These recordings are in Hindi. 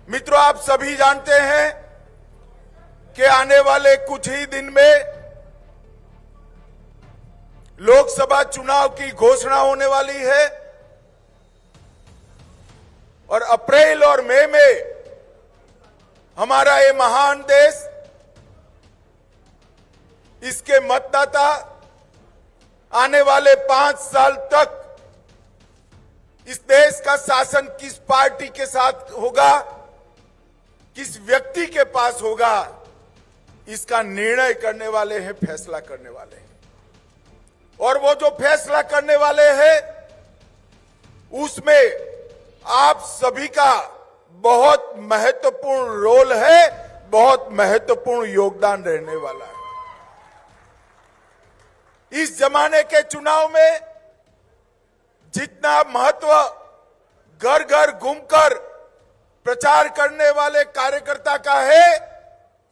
मित्रों, आप सभी जानते हैं कि आने वाले कुछ ही दिन में लोकसभा चुनाव की घोषणा होने वाली है और अप्रैल और मई में हमारा ये महान देश, इसके मतदाता आने वाले 5 साल तक इस देश का शासन किस पार्टी के साथ होगा, किस व्यक्ति के पास होगा, इसका निर्णय करने वाले हैं, फैसला करने वाले हैं। और वो जो फैसला करने वाले हैं उसमें आप सभी का बहुत महत्वपूर्ण रोल है, बहुत महत्वपूर्ण योगदान रहने वाला है। इस जमाने के चुनाव में जितना महत्व घर घर घूमकर प्रचार करने वाले कार्यकर्ता का है,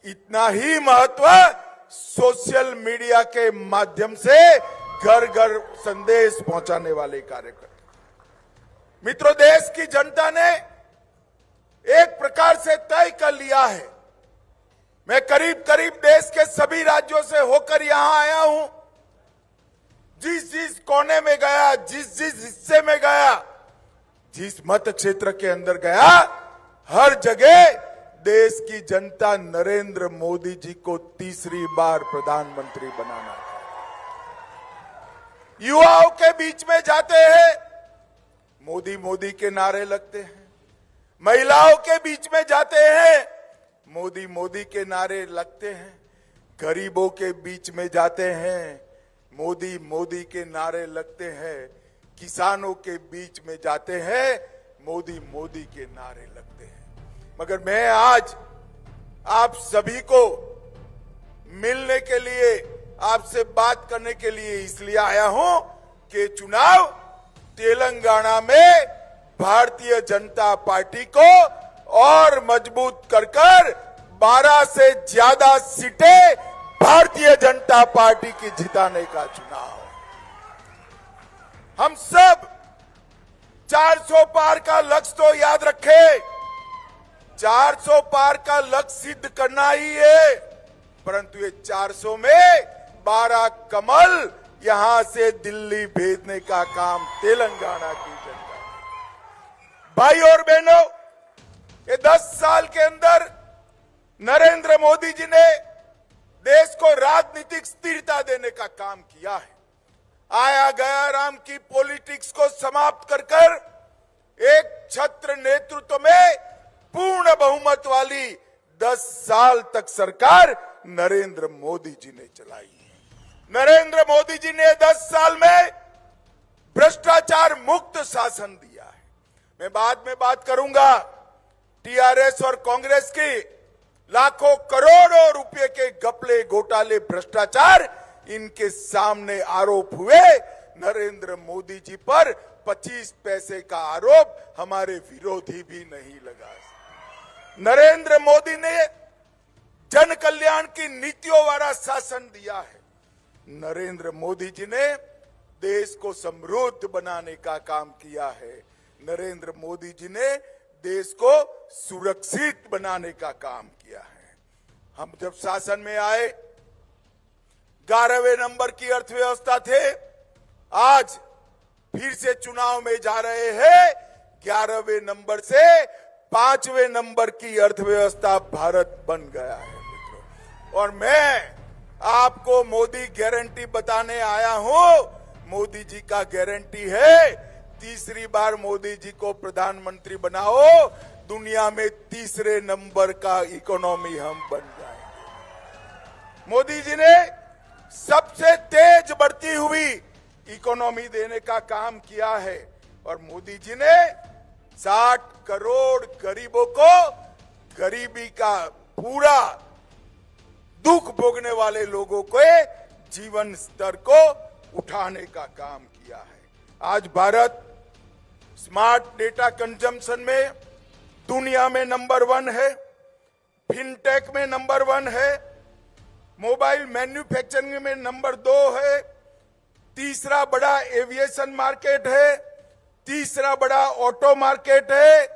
इतना ही महत्व सोशल मीडिया के माध्यम से घर घर संदेश पहुंचाने वाले कार्यकर्ता। मित्रों, देश की जनता ने एक प्रकार से तय कर लिया है। मैं करीब करीब देश के सभी राज्यों से होकर यहां आया हूं। जिस कोने में गया, जिस हिस्से में गया, जिस मत क्षेत्र के अंदर गया, हर जगह देश की जनता नरेंद्र मोदी जी को तीसरी बार प्रधानमंत्री बनाना है। युवाओं के बीच में जाते हैं, मोदी मोदी के नारे लगते हैं। महिलाओं के बीच में जाते हैं, मोदी मोदी के नारे लगते हैं। गरीबों के बीच में जाते हैं, मोदी मोदी के नारे लगते हैं। किसानों के बीच में जाते हैं, मोदी मोदी के नारे लगते हैं। मगर मैं आज आप सभी को मिलने के लिए, आपसे बात करने के लिए इसलिए आया हूं कि चुनाव तेलंगाना में भारतीय जनता पार्टी को और मजबूत कर 12 से ज्यादा सीटें भारतीय जनता पार्टी की जिताने का चुनाव। हम सब 400 पार का लक्ष्य तो याद रखें, 400 पार का लक्ष्य सिद्ध करना ही है, परंतु ये 400 में 12 कमल यहां से दिल्ली भेजने का काम तेलंगाना की जनता। भाई और बहनों, ये 10 साल के अंदर नरेंद्र मोदी जी ने देश को राजनीतिक स्थिरता देने का काम किया है। आया गया राम की पॉलिटिक्स को समाप्त कर एक छत्र नेतृत्व में पूर्ण बहुमत वाली 10 साल तक सरकार नरेंद्र मोदी जी ने चलाई है। नरेंद्र मोदी जी ने 10 साल में भ्रष्टाचार मुक्त शासन दिया है। मैं बाद में बात करूंगा टीआरएस और कांग्रेस की लाखों करोड़ों रुपए के घपले, घोटाले, भ्रष्टाचार, इनके सामने आरोप हुए। नरेंद्र मोदी जी पर 25 पैसे का आरोप हमारे विरोधी भी नहीं लगा। नरेंद्र मोदी ने जन कल्याण की नीतियों वाला शासन दिया है। नरेंद्र मोदी जी ने देश को समृद्ध बनाने का काम किया है। नरेंद्र मोदी जी ने देश को सुरक्षित बनाने का काम किया है। हम जब शासन में आए 11वें नंबर की अर्थव्यवस्था थे, आज फिर से चुनाव में जा रहे हैं। 11वें नंबर से 5वें नंबर की अर्थव्यवस्था भारत बन गया है मित्रों। और मैं आपको मोदी गारंटी बताने आया हूं। मोदी जी का गारंटी है, तीसरी बार मोदी जी को प्रधानमंत्री बनाओ, दुनिया में तीसरे नंबर का इकोनॉमी हम बन जाएंगे। मोदी जी ने सबसे तेज बढ़ती हुई इकोनॉमी देने का काम किया है और मोदी जी ने 60 करोड़ गरीबों को, गरीबी का पूरा दुख भोगने वाले लोगों के जीवन स्तर को उठाने का काम किया है। आज भारत स्मार्ट डेटा कंजम्पशन में दुनिया में नंबर 1 है, फिनटेक में नंबर 1 है, मोबाइल मैन्युफैक्चरिंग में नंबर 2 है, तीसरा बड़ा एविएशन मार्केट है, तीसरा बड़ा ऑटो मार्केट है,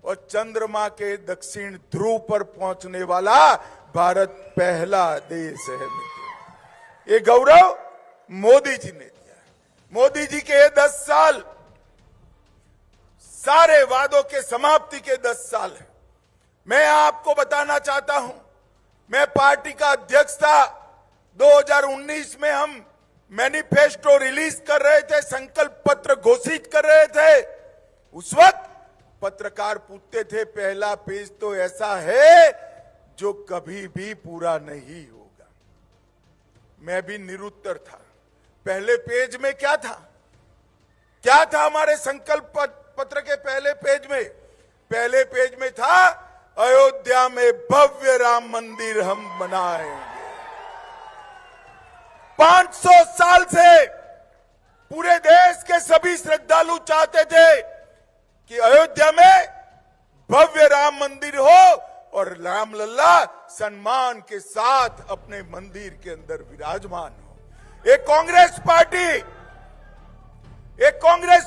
और चंद्रमा के दक्षिण ध्रुव पर पहुंचने वाला भारत पहला देश है मित्रों। ये गौरव मोदी जी ने दिया है। मोदी जी के 10 साल सारे वादों के समाप्ति के 10 साल है। मैं आपको बताना चाहता हूं, मैं पार्टी का अध्यक्ष था। 2019 में हम मैनिफेस्टो रिलीज कर रहे थे, संकल्प पत्र घोषित कर रहे थे। उस वक्त पत्रकार पूछते थे, पहला पेज तो ऐसा है जो कभी भी पूरा नहीं होगा। मैं भी निरुत्तर था। पहले पेज में क्या था? क्या था हमारे संकल्प पत्र के पहले पेज में? पहले पेज में था, अयोध्या में भव्य राम मंदिर हम बनाएंगे। 500 साल से पूरे देश के सभी श्रद्धालु चाहते थे कि अयोध्या में भव्य राम मंदिर हो और राम लल्ला सम्मान के साथ अपने मंदिर के अंदर विराजमान हो। एक कांग्रेस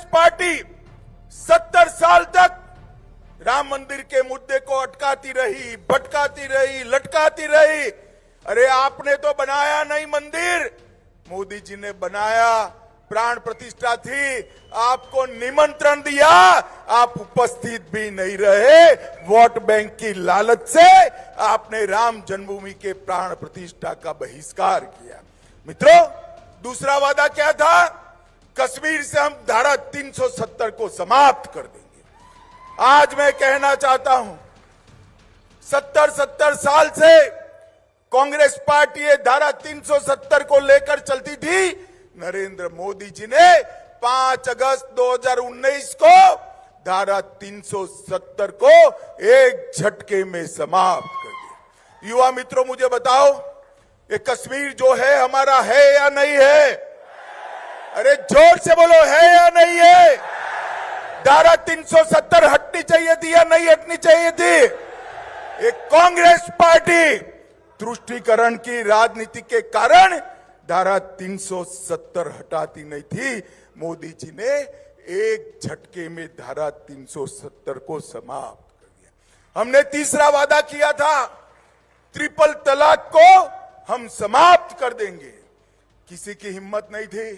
पार्टी 70 साल तक राम मंदिर के मुद्दे को अटकाती रही, भटकाती रही, लटकाती रही। अरे आपने तो बनाया नहीं मंदिर, मोदी जी ने बनाया। प्राण प्रतिष्ठा थी, आपको निमंत्रण दिया, आप उपस्थित भी नहीं रहे। वोट बैंक की लालच से आपने राम जन्मभूमि के प्राण प्रतिष्ठा का बहिष्कार किया। मित्रों, दूसरा वादा क्या था? कश्मीर से हम धारा 370 को समाप्त कर देंगे। आज मैं कहना चाहता हूं, 70 साल से कांग्रेस पार्टी ये धारा 370 को लेकर चलती थी। नरेंद्र मोदी जी ने 5 अगस्त 2019 को धारा 370 को एक झटके में समाप्त कर दिया। युवा मित्रों, मुझे बताओ, ये कश्मीर जो है हमारा है या नहीं है? अरे जोर से बोलो, है या नहीं है? धारा 370 हटनी चाहिए थी या नहीं हटनी चाहिए थी? एक कांग्रेस पार्टी तुष्टीकरण की राजनीति के कारण धारा 370 हटाती नहीं थी। मोदी जी ने एक झटके में धारा 370 को समाप्त कर दिया। हमने तीसरा वादा किया था, ट्रिपल तलाक को हम समाप्त कर देंगे। किसी की हिम्मत नहीं थी।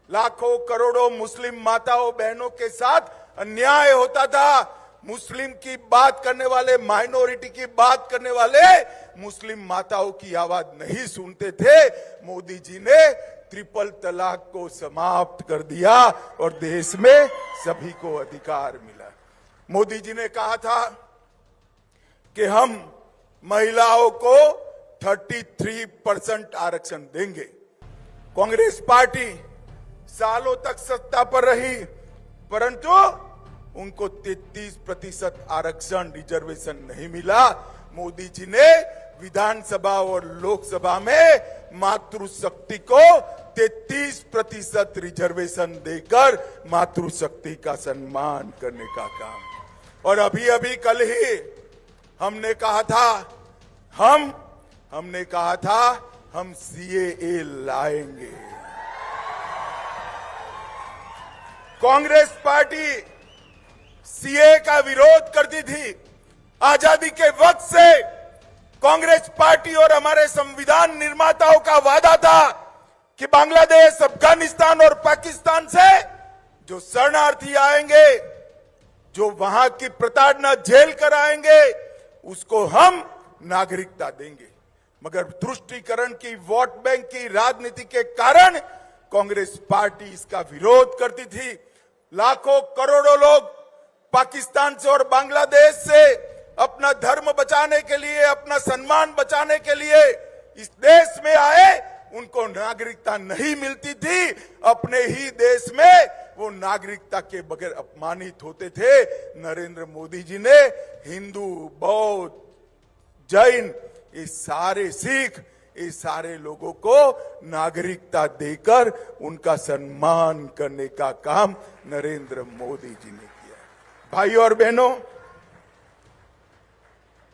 लाखों करोड़ों मुस्लिम माताओं बहनों के साथ अन्याय होता था। मुस्लिम की बात करने वाले, माइनॉरिटी की बात करने वाले मुस्लिम माताओं की आवाज नहीं सुनते थे। मोदी जी ने ट्रिपल तलाक को समाप्त कर दिया और देश में सभी को अधिकार मिला। मोदी जी ने कहा था कि हम महिलाओं को 33% आरक्षण देंगे। कांग्रेस पार्टी सालों तक सत्ता पर रही, परंतु उनको 33% आरक्षण रिजर्वेशन नहीं मिला। मोदी जी ने विधानसभा और लोकसभा में मातृशक्ति को 33% रिजर्वेशन देकर मातृशक्ति का सम्मान करने का काम। और अभी अभी कल ही हमने कहा था हम CAA लाएंगे। कांग्रेस पार्टी CAA का विरोध करती थी। आजादी के वक्त से कांग्रेस पार्टी और हमारे संविधान निर्माताओं का वादा था कि बांग्लादेश, अफगानिस्तान और पाकिस्तान से जो शरणार्थी आएंगे, जो वहां की प्रताड़ना झेल कर आएंगे, उसको हम नागरिकता देंगे। मगर तुष्टीकरण की, वोट बैंक की राजनीति के कारण कांग्रेस पार्टी इसका विरोध करती थी। लाखों करोड़ों लोग पाकिस्तान से और बांग्लादेश से अपना धर्म बचाने के लिए, अपना सम्मान बचाने के लिए इस देश में आए। उनको नागरिकता नहीं मिलती थी। अपने ही देश में वो नागरिकता के बगैर अपमानित होते थे। नरेंद्र मोदी जी ने हिंदू, बौद्ध, जैन, ये सारे सिख, ये सारे लोगों को नागरिकता देकर उनका सम्मान करने का काम नरेंद्र मोदी जी ने किया। भाइयों और बहनों,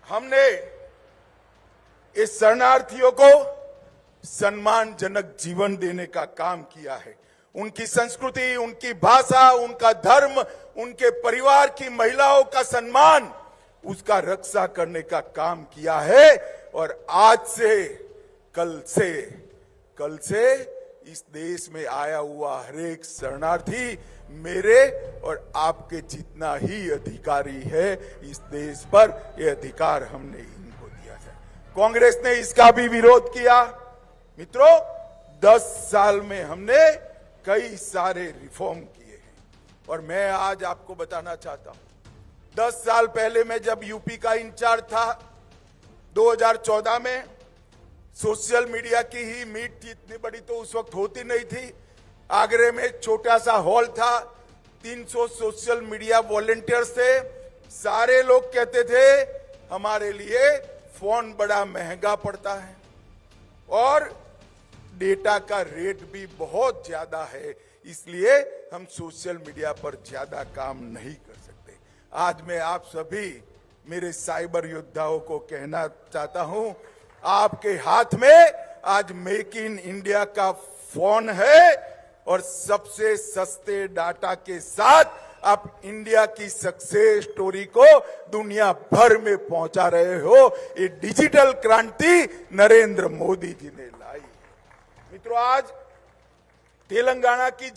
हमने इस शरणार्थियों को सम्मानजनक जीवन देने का काम किया है। उनकी संस्कृति, उनकी भाषा, उनका धर्म, उनके परिवार की महिलाओं का सम्मान, उसका रक्षा करने का काम किया है। और आज से कल से इस देश में आया हुआ हर एक शरणार्थी मेरे और आपके जितना ही अधिकारी है इस देश पर, यह अधिकार हमने इनको दिया है। कांग्रेस ने इसका भी विरोध किया। मित्रों, 10 साल में हमने कई सारे रिफॉर्म किए हैं और मैं आज आपको बताना चाहता हूं, 10 साल पहले मैं जब यूपी का इंचार्ज था, 2014 में सोशल मीडिया की ही मीट थी, इतनी बड़ी तो उस वक्त होती नहीं थी। आगरे में छोटा सा हॉल था, 300 सोशल मीडिया वॉलंटियर्स थे। सारे लोग कहते थे हमारे लिए फोन बड़ा महंगा पड़ता है और डेटा का रेट भी बहुत ज्यादा है, इसलिए हम सोशल मीडिया पर ज्यादा काम नहीं कर सकते। आज मैं आप सभी मेरे साइबर योद्धाओं को कहना चाहता हूं, आपके हाथ में आज मेक इन इंडिया का फोन है और सबसे सस्ते डाटा के साथ आप इंडिया की सक्सेस स्टोरी को दुनिया भर में पहुंचा रहे हो। ये डिजिटल क्रांति नरेंद्र मोदी जी ने लाई। मित्रों, आज तेलंगाना की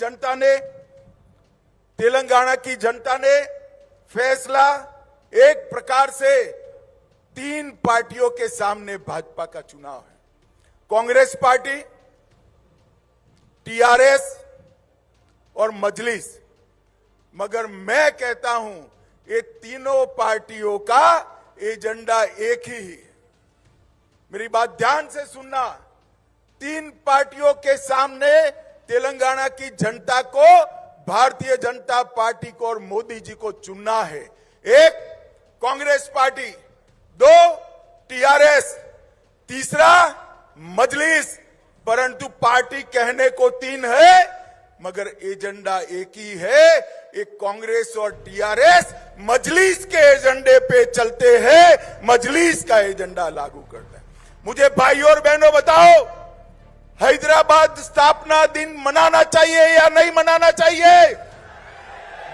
जनता ने फैसला एक प्रकार से 3 पार्टियों के सामने भाजपा का चुनाव है, कांग्रेस पार्टी, टीआरएस और मजलिस। मगर मैं कहता हूं ये तीनों पार्टियों का एजेंडा एक ही है। मेरी बात ध्यान से सुनना, 3 पार्टियों के सामने तेलंगाना की जनता को भारतीय जनता पार्टी को और मोदी जी को चुनना है। एक कांग्रेस पार्टी, 2 टीआरएस, तीसरा मजलिस। परंतु पार्टी कहने को 3 है मगर एजेंडा एक ही है। एक कांग्रेस और टीआरएस मजलिस के एजेंडे पे चलते हैं, मजलिस का एजेंडा लागू करते हैं। मुझे भाई और बहनों बताओ, हैदराबाद स्थापना दिन मनाना चाहिए या नहीं मनाना चाहिए?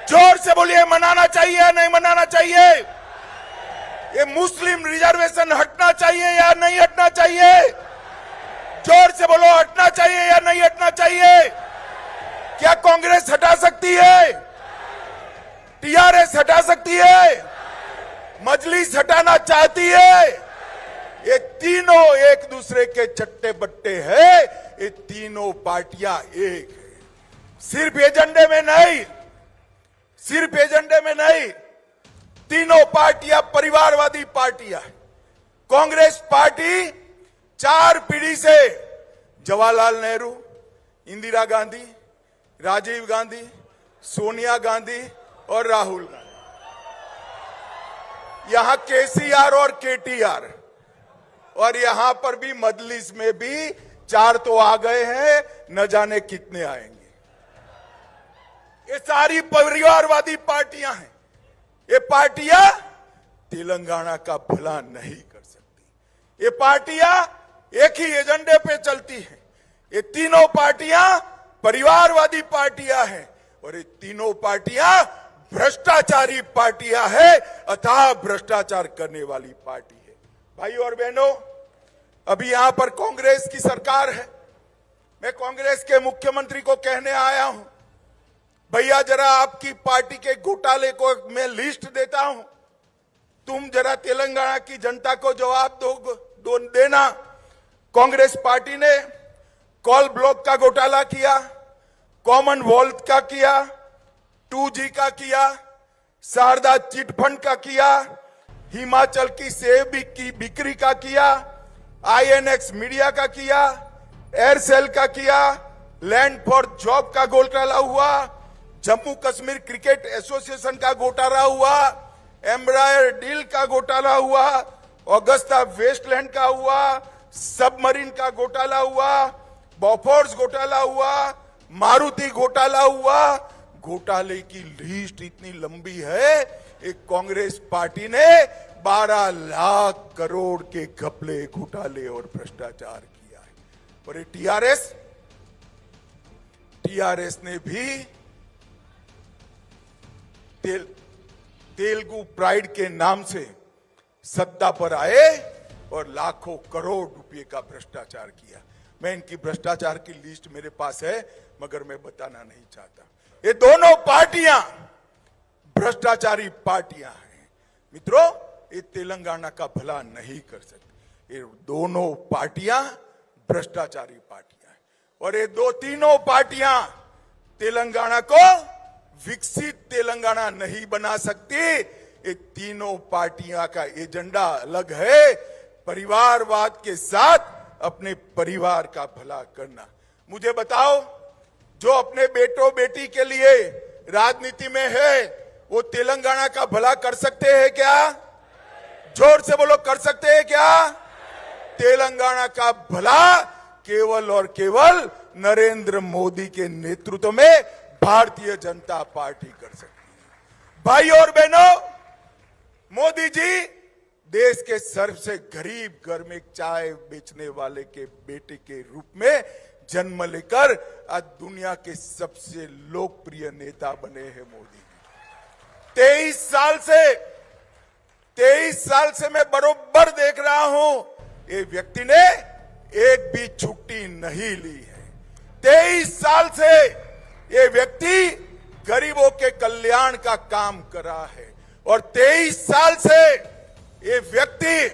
जोर से बोलिए, मनाना चाहिए या नहीं मनाना चाहिए? ये मुस्लिम रिजर्वेशन हटना चाहिए या नहीं हटना चाहिए? जोर से बोलो, हटना चाहिए या नहीं हटना चाहिए? क्या कांग्रेस हटा सकती है? टीआरएस हटा सकती है? मजलिस हटाना चाहती है? ये तीनों एक दूसरे के चट्टे बट्टे हैं। ये तीनों पार्टियां एक है। सिर्फ एजेंडे में नहीं, तीनों पार्टियां परिवारवादी पार्टियां हैं। कांग्रेस पार्टी 4 पीढ़ी से जवाहरलाल नेहरू, इंदिरा गांधी, राजीव गांधी, सोनिया गांधी और राहुल गांधी, यहां केसीआर और केटीआर, और यहां पर भी मजलिस में भी 4 तो आ गए हैं, न जाने कितने आएंगे। ये सारी परिवारवादी पार्टियां हैं। ये पार्टियां तेलंगाना का भला नहीं कर सकती। ये पार्टियां एक ही एजेंडे पे चलती हैं। ये तीनों पार्टियां परिवारवादी पार्टियां हैं और ये तीनों पार्टियां भ्रष्टाचारी पार्टियां हैं, अथाह भ्रष्टाचार करने वाली पार्टी है। भाइयों और बहनों, अभी यहां पर कांग्रेस की सरकार है। मैं कांग्रेस के मुख्यमंत्री को कहने आया हूं, भैया जरा आपकी पार्टी के घोटाले को मैं लिस्ट देता हूं, तुम जरा तेलंगाना की जनता को जवाब देना। कांग्रेस पार्टी ने कॉल ब्लॉक का घोटाला किया, कॉमनवेल्थ का किया, 2G का किया, शारदा चिट फंड का किया, हिमाचल की सेब की बिक्री का किया, INX मीडिया का किया, एयरसेल का किया, लैंड फॉर जॉब का घोटाला हुआ, जम्मू कश्मीर क्रिकेट एसोसिएशन का घोटाला हुआ, एम्ब्रायर डील का घोटाला हुआ, ऑगस्टा वेस्टलैंड का हुआ, सबमरीन का घोटाला हुआ, बॉफोर्स घोटाला हुआ, मारुति घोटाला हुआ। घोटाले की लिस्ट इतनी लंबी है, एक कांग्रेस पार्टी ने 12 लाख करोड़ के घपले, घोटाले और भ्रष्टाचार किया है। और ये टीआरएस ने भी तेलुगु प्राइड के नाम से सत्ता पर आए और लाखों करोड़ रुपए का भ्रष्टाचार किया। मैं इनकी भ्रष्टाचार की लिस्ट मेरे पास है, मगर मैं बताना नहीं चाहता। ये दोनों पार्टियां भ्रष्टाचारी पार्टियां हैं मित्रों। ये तेलंगाना का भला नहीं कर सकते। ये दोनों पार्टियां भ्रष्टाचारी पार्टियां हैं और ये तीनों पार्टियां तेलंगाना को विकसित तेलंगाना नहीं बना सकती। ये तीनों पार्टियां का एजेंडा अलग है, परिवारवाद के साथ अपने परिवार का भला करना। मुझे बताओ, जो अपने बेटों बेटी के लिए राजनीति में है वो तेलंगाना का भला कर सकते हैं क्या? जोर से बोलो, कर सकते हैं क्या? तेलंगाना का भला केवल और केवल नरेंद्र मोदी के नेतृत्व में भारतीय जनता पार्टी कर सकती है। भाई और बहनों, मोदी जी देश के सबसे गरीब घर में चाय बेचने वाले के बेटे के रूप में जन्म लेकर आज दुनिया के सबसे लोकप्रिय नेता बने हैं मोदी जी। 23 साल से मैं बरोबर देख रहा हूं, ये व्यक्ति ने एक भी छुट्टी नहीं ली है। 23 साल से ये व्यक्ति गरीबों के कल्याण का काम कर रहा है और 23 साल से ये व्यक्ति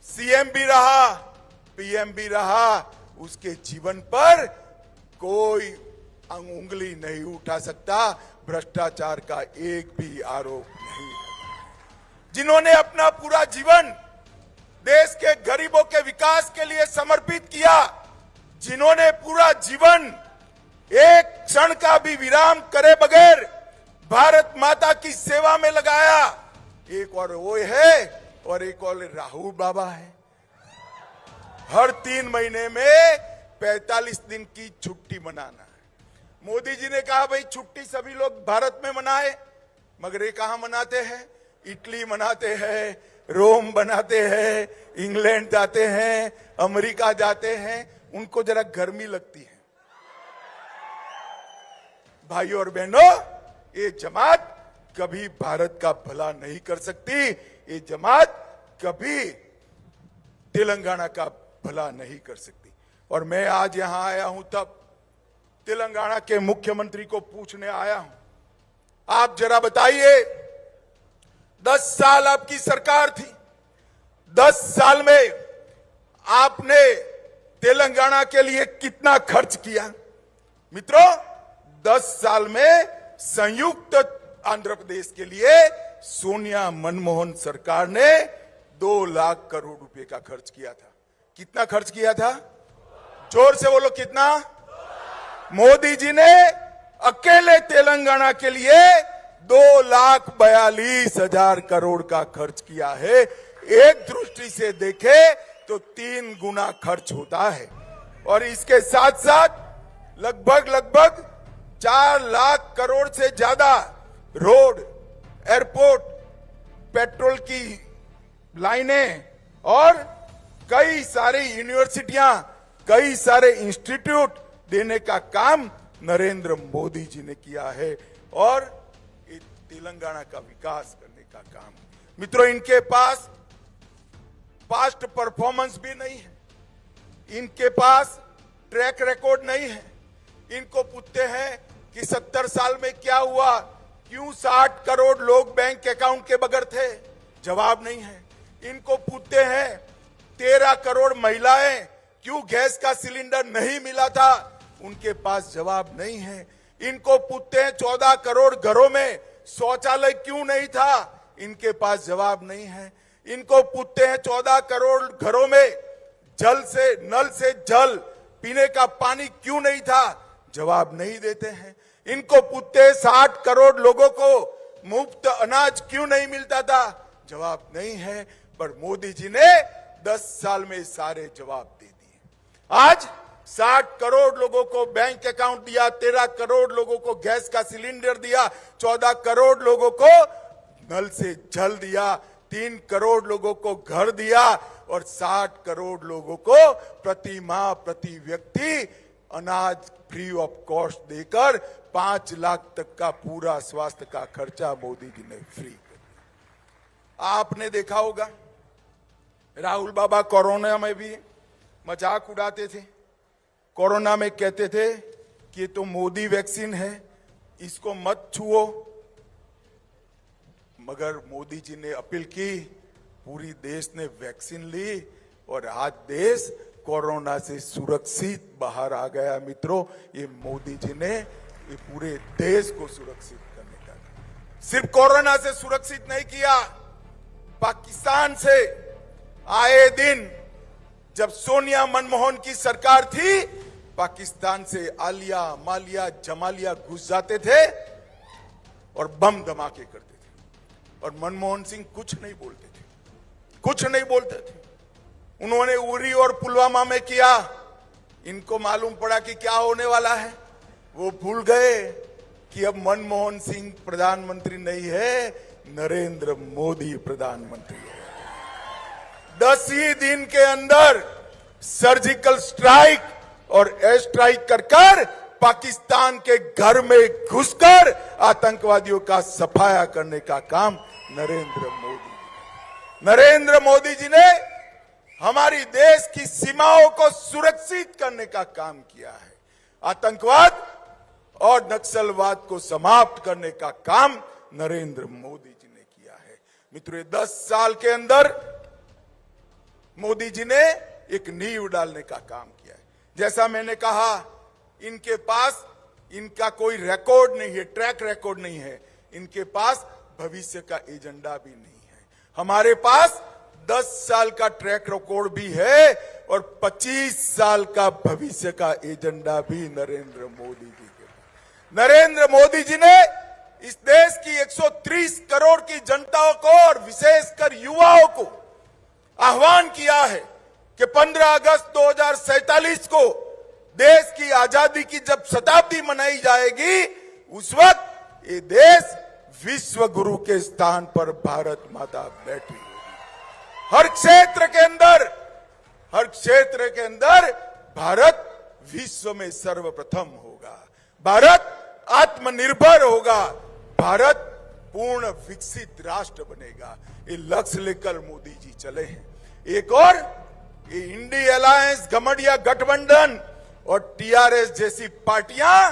सीएम भी रहा, पीएम भी रहा। उसके जीवन पर कोई उंगली नहीं उठा सकता, भ्रष्टाचार का एक भी आरोप नहीं है। जिन्होंने अपना पूरा जीवन देश के गरीबों के विकास के लिए समर्पित किया, जिन्होंने पूरा जीवन एक क्षण का भी विराम करे बगैर भारत माता की सेवा में लगाया, एक और वो है और एक और राहुल बाबा है। हर 3 महीने में 45 दिन की छुट्टी मनाना है। मोदी जी ने कहा भाई छुट्टी सभी लोग भारत में मनाए, मगर ये कहां मनाते हैं? इटली मनाते हैं, रोम बनाते हैं, इंग्लैंड जाते हैं, अमेरिका जाते हैं। उनको जरा गर्मी लगती है। भाइयों और बहनों, ये जमात कभी भारत का भला नहीं कर सकती। ये जमात कभी तेलंगाना का भला नहीं कर सकती। और मैं आज यहां आया हूं तब तेलंगाना के मुख्यमंत्री को पूछने आया हूं, आप जरा बताइए, 10 साल आपकी सरकार थी, 10 साल में आपने तेलंगाना के लिए कितना खर्च किया? मित्रों, 10 साल में संयुक्त आंध्र प्रदेश के लिए सोनिया मनमोहन सरकार ने 2 लाख करोड़ रुपए का खर्च किया था। कितना खर्च किया था? जोर से बोलो, कितना? मोदी जी ने अकेले तेलंगाना के लिए 2,42,000 करोड़ का खर्च किया है। एक दृष्टि से देखे तो 3 गुना खर्च होता है। और इसके साथ साथ लगभग 4 लाख करोड़ से ज्यादा रोड, एयरपोर्ट, पेट्रोल की लाइनें और कई सारी यूनिवर्सिटियां, कई सारे इंस्टीट्यूट देने का काम नरेंद्र मोदी जी ने किया है और तेलंगाना का विकास करने का काम। मित्रों, इनके पास पास्ट परफॉर्मेंस भी नहीं है, इनके पास ट्रैक रिकॉर्ड नहीं है। इनको पूछते हैं कि 70 साल में क्या हुआ, क्यों 60 करोड़ लोग बैंक अकाउंट के बगैर थे? जवाब नहीं है। इनको पूछते हैं 13 करोड़ महिलाएं क्यों गैस का सिलेंडर नहीं मिला था? उनके पास जवाब नहीं है। इनको पूछते हैं 14 करोड़ घरों में शौचालय क्यों नहीं था? इनके पास जवाब नहीं है। इनको पूछते हैं 14 करोड़ घरों में जल से, नल से जल पीने का पानी क्यों नहीं था? जवाब नहीं देते हैं। इनको पूछते हैं 60 करोड़ लोगों को मुफ्त अनाज क्यों नहीं मिलता था? जवाब नहीं है। पर मोदी जी ने 10 साल में सारे जवाब दे दिए। आज 60 करोड़ लोगों को बैंक अकाउंट दिया, 13 करोड़ लोगों को गैस का सिलेंडर दिया, 14 करोड़ लोगों को नल से जल दिया, 3 करोड़ लोगों को घर दिया और 60 करोड़ लोगों को प्रति माह प्रति व्यक्ति अनाज फ्री ऑफ कॉस्ट देकर 5 लाख तक का पूरा स्वास्थ्य का खर्चा मोदी जी ने फ्री कर दिया। आपने देखा होगा राहुल बाबा कोरोना में भी मजाक उड़ाते थे। कोरोना में कहते थे कि ये तो मोदी वैक्सीन है, इसको मत छुओ। मगर मोदी जी ने अपील की, पूरी देश ने वैक्सीन ली और आज देश कोरोना से सुरक्षित बाहर आ गया। मित्रों, ये मोदी जी ने ये पूरे देश को सुरक्षित करने का, सिर्फ कोरोना से सुरक्षित नहीं किया, पाकिस्तान से आए दिन जब सोनिया मनमोहन की सरकार थी, पाकिस्तान से आलिया मालिया जमालिया घुस जाते थे और बम धमाके करते थे और मनमोहन सिंह कुछ नहीं बोलते थे, कुछ नहीं बोलते थे। उन्होंने उरी और पुलवामा में किया, इनको मालूम पड़ा कि क्या होने वाला है। वो भूल गए कि अब मनमोहन सिंह प्रधानमंत्री नहीं है, नरेंद्र मोदी प्रधानमंत्री है। 10 ही दिन के अंदर सर्जिकल स्ट्राइक और एयर स्ट्राइक कर पाकिस्तान के घर में घुसकर आतंकवादियों का सफाया करने का काम नरेंद्र मोदी जी ने हमारी देश की सीमाओं को सुरक्षित करने का काम किया है। आतंकवाद और नक्सलवाद को समाप्त करने का काम नरेंद्र मोदी जी ने किया है। मित्रों, 10 साल के अंदर मोदी जी ने एक नींव डालने का काम किया है। जैसा मैंने कहा, इनके पास इनका कोई रिकॉर्ड नहीं है, ट्रैक रिकॉर्ड नहीं है, इनके पास भविष्य का एजेंडा भी नहीं है। हमारे पास 10 साल का ट्रैक रिकॉर्ड भी है और 25 साल का भविष्य का एजेंडा भी नरेंद्र मोदी जी के पास। नरेंद्र मोदी जी ने इस देश की 130 करोड़ की जनता को और विशेषकर युवाओं को आह्वान किया है कि 15 अगस्त 2047 को देश की आजादी की जब शताब्दी मनाई जाएगी, उस वक्त ये देश विश्व गुरु के स्थान पर भारत माता बैठी होगी। हर क्षेत्र के अंदर भारत विश्व में सर्वप्रथम होगा, भारत आत्मनिर्भर होगा, भारत पूर्ण विकसित राष्ट्र बनेगा। ये लक्ष्य लेकर मोदी जी चले हैं। एक और ये इंडी अलायंस, गठबंधन गठबंधन और टीआरएस जैसी पार्टियां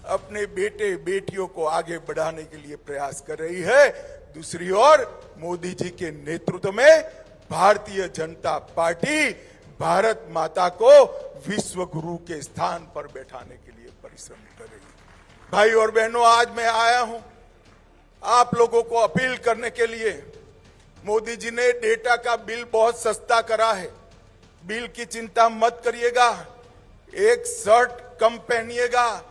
अपने बेटे बेटियों को आगे बढ़ाने के लिए प्रयास कर रही है। दूसरी ओर मोदी जी के नेतृत्व में भारतीय जनता पार्टी भारत माता को विश्व गुरु के स्थान पर बैठाने के लिए परिश्रम कर रही है। भाई और बहनों, आज मैं आया हूं आप लोगों को अपील करने के लिए। मोदी जी ने डेटा का बिल बहुत सस्ता करा है, बिल की चिंता मत करिएगा, एक शर्ट कम पहनिएगा,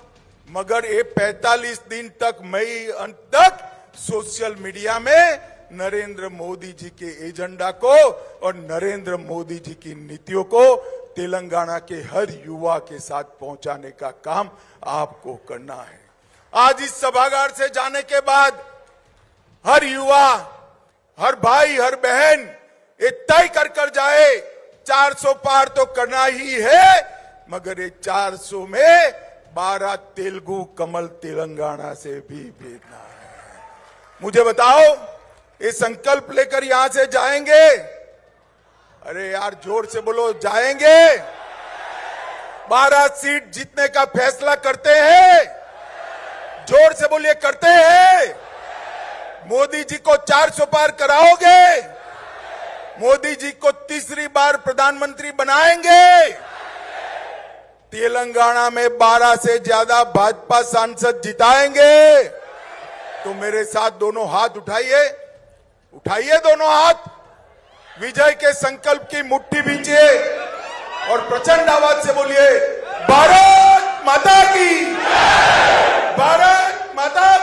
मगर ये 45 दिन तक मई अंत तक सोशल मीडिया में नरेंद्र मोदी जी के एजेंडा को और नरेंद्र मोदी जी की नीतियों को तेलंगाना के हर युवा के साथ पहुंचाने का काम आपको करना है। आज इस सभागार से जाने के बाद हर युवा, हर भाई, हर बहन ये तय कर जाए 400 पार तो करना ही है, मगर ये 400 में 12 तेलुगु कमल तेलंगाना से भी भेजना है। मुझे बताओ, ये संकल्प लेकर यहां से जाएंगे? अरे यार, जोर से बोलो, जाएंगे? 12 सीट जीतने का फैसला करते हैं? जोर से बोलिए, करते हैं? मोदी जी को 400 पार कराओगे? मोदी जी को तीसरी बार प्रधानमंत्री बनाएंगे? तेलंगाना में 12 से ज्यादा भाजपा सांसद जिताएंगे? तो मेरे साथ दोनों हाथ उठाइए, उठाइए दोनों हाथ, विजय के संकल्प की मुट्ठी भींचिए और प्रचंड आवाज से बोलिए, भारत माता की, भारत माता